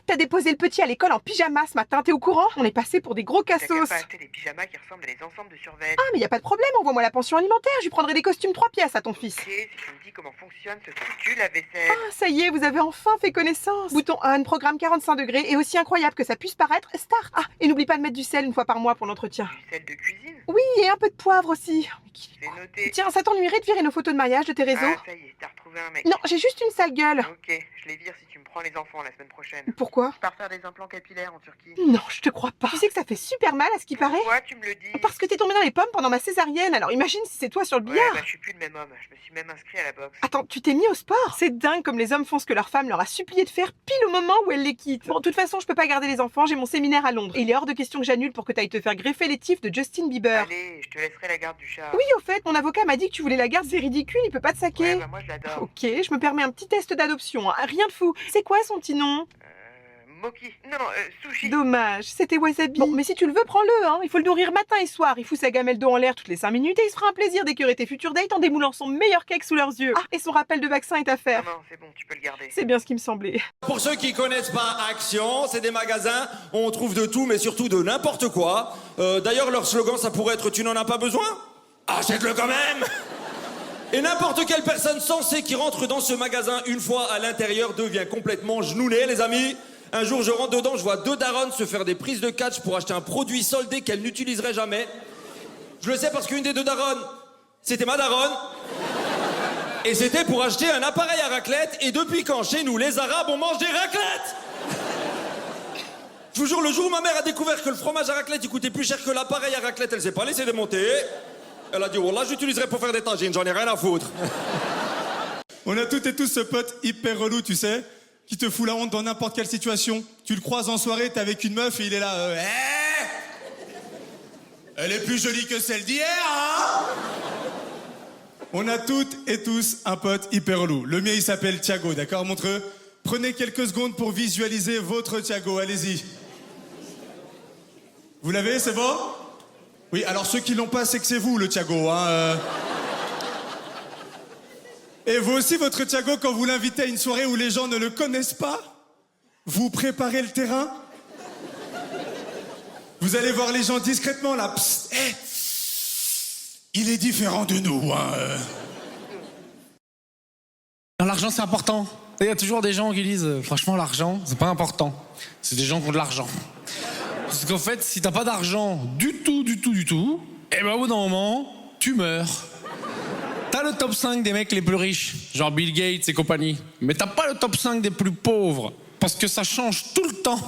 T'as déposé le petit à l'école en pyjama ce matin, t'es au courant? On est passé pour des gros T'as qu'à cassos. pas acheter des pyjamas qui ressemblent à des ensembles de survêtements. Ah, mais y a pas de problème, envoie-moi la pension alimentaire, je lui prendrai des costumes 3 pièces à ton fils. Ok, si tu me dis comment fonctionne ce foutu lave-vaisselle. Ah, ça y est, vous avez enfin fait connaissance. Bouton on, programme 45 degrés et aussi incroyable que ça puisse paraître, start. Ah, et n'oublie pas de mettre du sel une fois par mois pour l'entretien. Du sel de cuisine. Oui, et un peu de poivre aussi. C'est noté. Tiens, ça t'ennuierait de virer nos photos de mariage de tes réseaux? Ah, ça y est, t'as retrouvé un mec. Non, j'ai juste une sale gueule. Ok, je les vire si tu me prends les enfants la semaine prochaine. Pourquoi? Je pars faire des implants capillaires en Turquie. Non, je te crois pas. Tu sais que ça fait super mal à ce qui paraît? Pourquoi tu me le dis? Parce que t'es tombé dans les pommes pendant ma césarienne, alors imagine si c'est toi sur le Ouais, billard. bah je suis plus le même homme. Je me suis même inscrit à la boxe. Attends, tu t'es mis au sport? C'est dingue comme les hommes font ce que leur femme leur a supplié de faire pile au moment où elle les quitte. Bon, de toute façon, je peux pas garder les enfants, j'ai mon séminaire à Londres. Et il est hors de question que j'annule pour que t'ailles te faire greffer les tifs de Justin Bieber. Allez, je te laisserai la garde du chat. Oui, au fait, mon avocat m'a dit que tu voulais la garde, c'est ridicule, il peut pas te saquer. Ouais, bah moi je l'adore. Ok, je me permets un petit test d'adoption, hein. Rien de fou. C'est quoi son petit nom? Moki. Non, sushi. Dommage, c'était Wasabi. Bon, mais si tu le veux, prends-le, hein. Il faut le nourrir matin et soir. Il fout sa gamelle d'eau en l'air toutes les 5 minutes et il se fera un plaisir d'écœurer tes futurs dates en démoulant son meilleur cake sous leurs yeux. Ah, et son rappel de vaccin est à Non, faire. non, c'est bon, tu peux le garder. C'est bien ce qui me semblait. Pour ceux qui connaissent pas Action, c'est des magasins où on trouve de tout, mais surtout de n'importe quoi. D'ailleurs, leur slogan, ça pourrait être « Tu n'en as pas besoin ? Achète-le quand même !» Et n'importe quelle personne sensée qui rentre dans ce magasin une fois à l'intérieur devient complètement genounée, les amis. Un jour, je rentre dedans, je vois 2 daronnes se faire des prises de catch pour acheter un produit soldé qu'elles n'utiliseraient jamais. Je le sais parce qu'une des 2 daronnes, c'était ma daronne. Et c'était pour acheter un appareil à raclette. Et depuis quand, chez nous, les Arabes, on mange des raclettes? Je vous jure, le jour où ma mère a découvert que le fromage à raclette, il coûtait plus cher que l'appareil à raclette, elle s'est pas laissée démonter. Elle a dit, Wallah, j'utiliserai pour faire des tagines, j'en ai rien à foutre. On a toutes et tous ce pote hyper relou, tu sais, qui te fout la honte dans n'importe quelle situation. Tu le croises en soirée, t'es avec une meuf et il est là, elle est plus jolie que celle d'hier, hein? On a toutes et tous un pote hyper relou. Le mien, il s'appelle Thiago, d'accord, montre-eux. Prenez quelques secondes pour visualiser votre Thiago, allez-y. Vous l'avez, c'est bon? Oui, alors ceux qui l'ont pas, c'est que c'est vous, le Thiago, hein. Et vous aussi, votre Thiago, quand vous l'invitez à une soirée où les gens ne le connaissent pas, vous préparez le terrain. Vous allez voir les gens discrètement, là. Psst, il est différent de nous, hein. L'argent, c'est important. Il y a toujours des gens qui disent franchement, l'argent, c'est pas important. C'est des gens qui ont de l'argent. Parce qu'en fait, si t'as pas d'argent du tout, et ben au bout d'un moment, tu meurs. T'as le top 5 des mecs les plus riches, genre Bill Gates et compagnie. Mais t'as pas le top 5 des plus pauvres. Parce que ça change tout le temps.